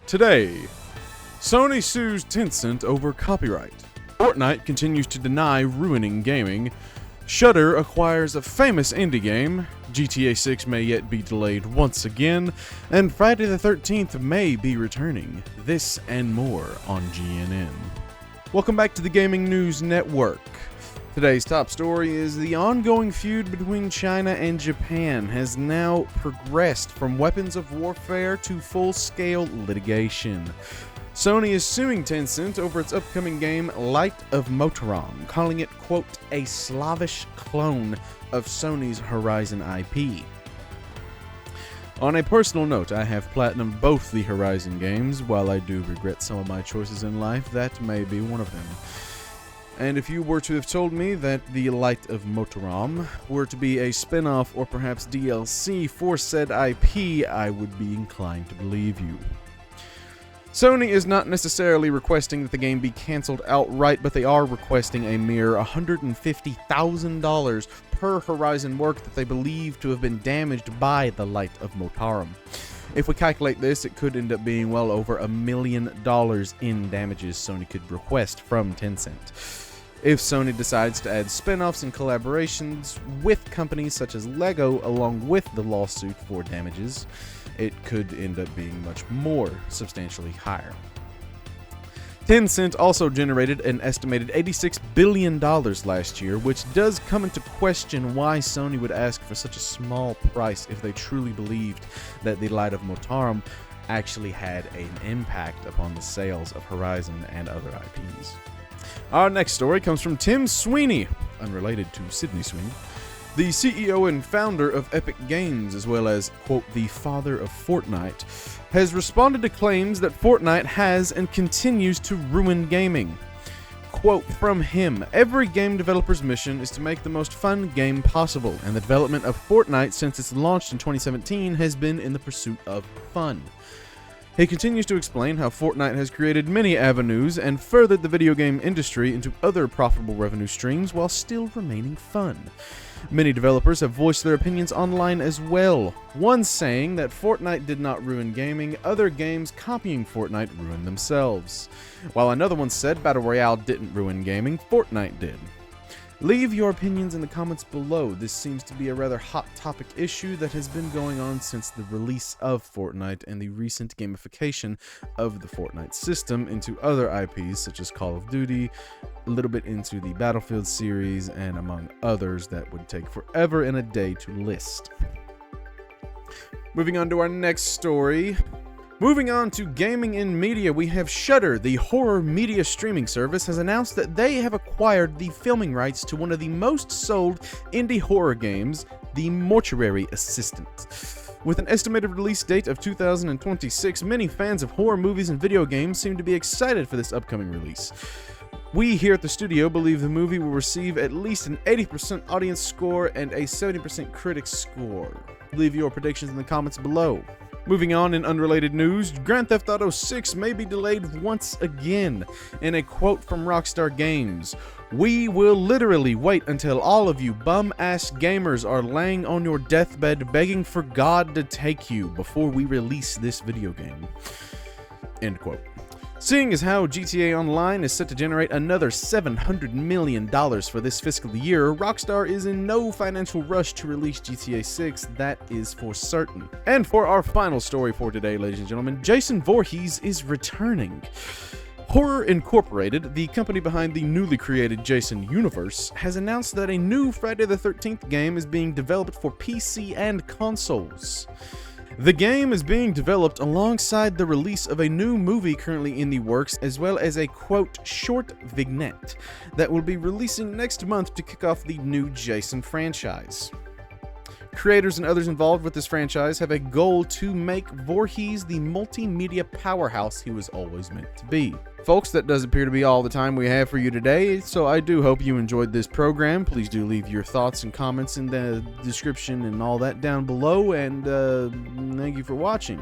Today, Sony sues Tencent over copyright. FORTNITE continues to deny ruining gaming. SHUDDER acquires a famous indie game. GTA 6 may yet be delayed once again. And Friday the 13th may be returning. This and more on GNN. Welcome back to the Gaming News Network. Today's top story is the ongoing feud between China and Japan has now progressed from weapons of warfare to full-scale litigation. Sony is suing Tencent over its upcoming game Light of Motorom, calling it, quote, a Slavish clone of Sony's Horizon IP. On a personal note, I have platinumed both the Horizon games. While I do regret some of my choices in life, that may be one of them. And if you were to have told me that the Light of Motorom were to be a spin-off or perhaps DLC for said IP, I would be inclined to believe you. Sony is not necessarily requesting that the game be cancelled outright, but they are requesting a mere $150,000 per Horizon work that they believe to have been damaged by the Light of Motorom. If we calculate this, it could end up being well over $1 million in damages Sony could request from Tencent. If Sony decides to add spin-offs and collaborations with companies such as LEGO along with the lawsuit for damages, it could end up being much more substantially higher. Tencent also generated an estimated $86 billion last year, which does come into question why Sony would ask for such a small price if they truly believed that the Light of Motorom actually had an impact upon the sales of Horizon and other IPs. Our next story comes from Tim Sweeney, unrelated to Sydney Sweeney, the CEO and founder of Epic Games, as well as, quote, the father of Fortnite, has responded to claims that Fortnite has and continues to ruin gaming. Quote from him, every game developer's mission is to make the most fun game possible, and the development of Fortnite since its launch in 2017 has been in the pursuit of fun. He continues to explain how Fortnite has created many avenues and furthered the video game industry into other profitable revenue streams while still remaining fun. Many developers have voiced their opinions online as well. One saying that Fortnite did not ruin gaming, other games copying Fortnite ruined themselves. While another one said Battle Royale didn't ruin gaming, Fortnite did. Leave your opinions in the comments below. This seems to be a rather hot topic issue that has been going on since the release of Fortnite and the recent gamification of the Fortnite system into other IPs such as Call of Duty, a little bit into the Battlefield series, and among others that would take forever and a day to list. Moving on to our next story. Moving on to gaming and media, we have Shudder, the horror media streaming service, has announced that they have acquired the filming rights to one of the most sold indie horror games, The Mortuary Assistant. With an estimated release date of 2026, many fans of horror movies and video games seem to be excited for this upcoming release. We here at the studio believe the movie will receive at least an 80% audience score and a 70% critic score. Leave your predictions in the comments below. Moving on in unrelated news, Grand Theft Auto 6 may be delayed once again. In a quote from Rockstar Games, "We will literally wait until all of you bum-ass gamers are laying on your deathbed begging for God to take you before we release this video game." End quote. Seeing as how GTA Online is set to generate another $700 million for this fiscal year, Rockstar is in no financial rush to release GTA 6, that is for certain. And for our final story for today, ladies and gentlemen, Jason Voorhees is returning. Horror Incorporated, the company behind the newly created Jason universe, has announced that a new Friday the 13th game is being developed for PC and consoles. The game is being developed alongside the release of a new movie currently in the works, as well as a, quote, short vignette that will be releasing next month to kick off the new Jason franchise. Creators and others involved with this franchise have a goal to make Voorhees the multimedia powerhouse he was always meant to be. Folks, that does appear to be all the time we have for you today, so I do hope you enjoyed this program. Please do leave your thoughts and comments in the description and all that down below, and thank you for watching.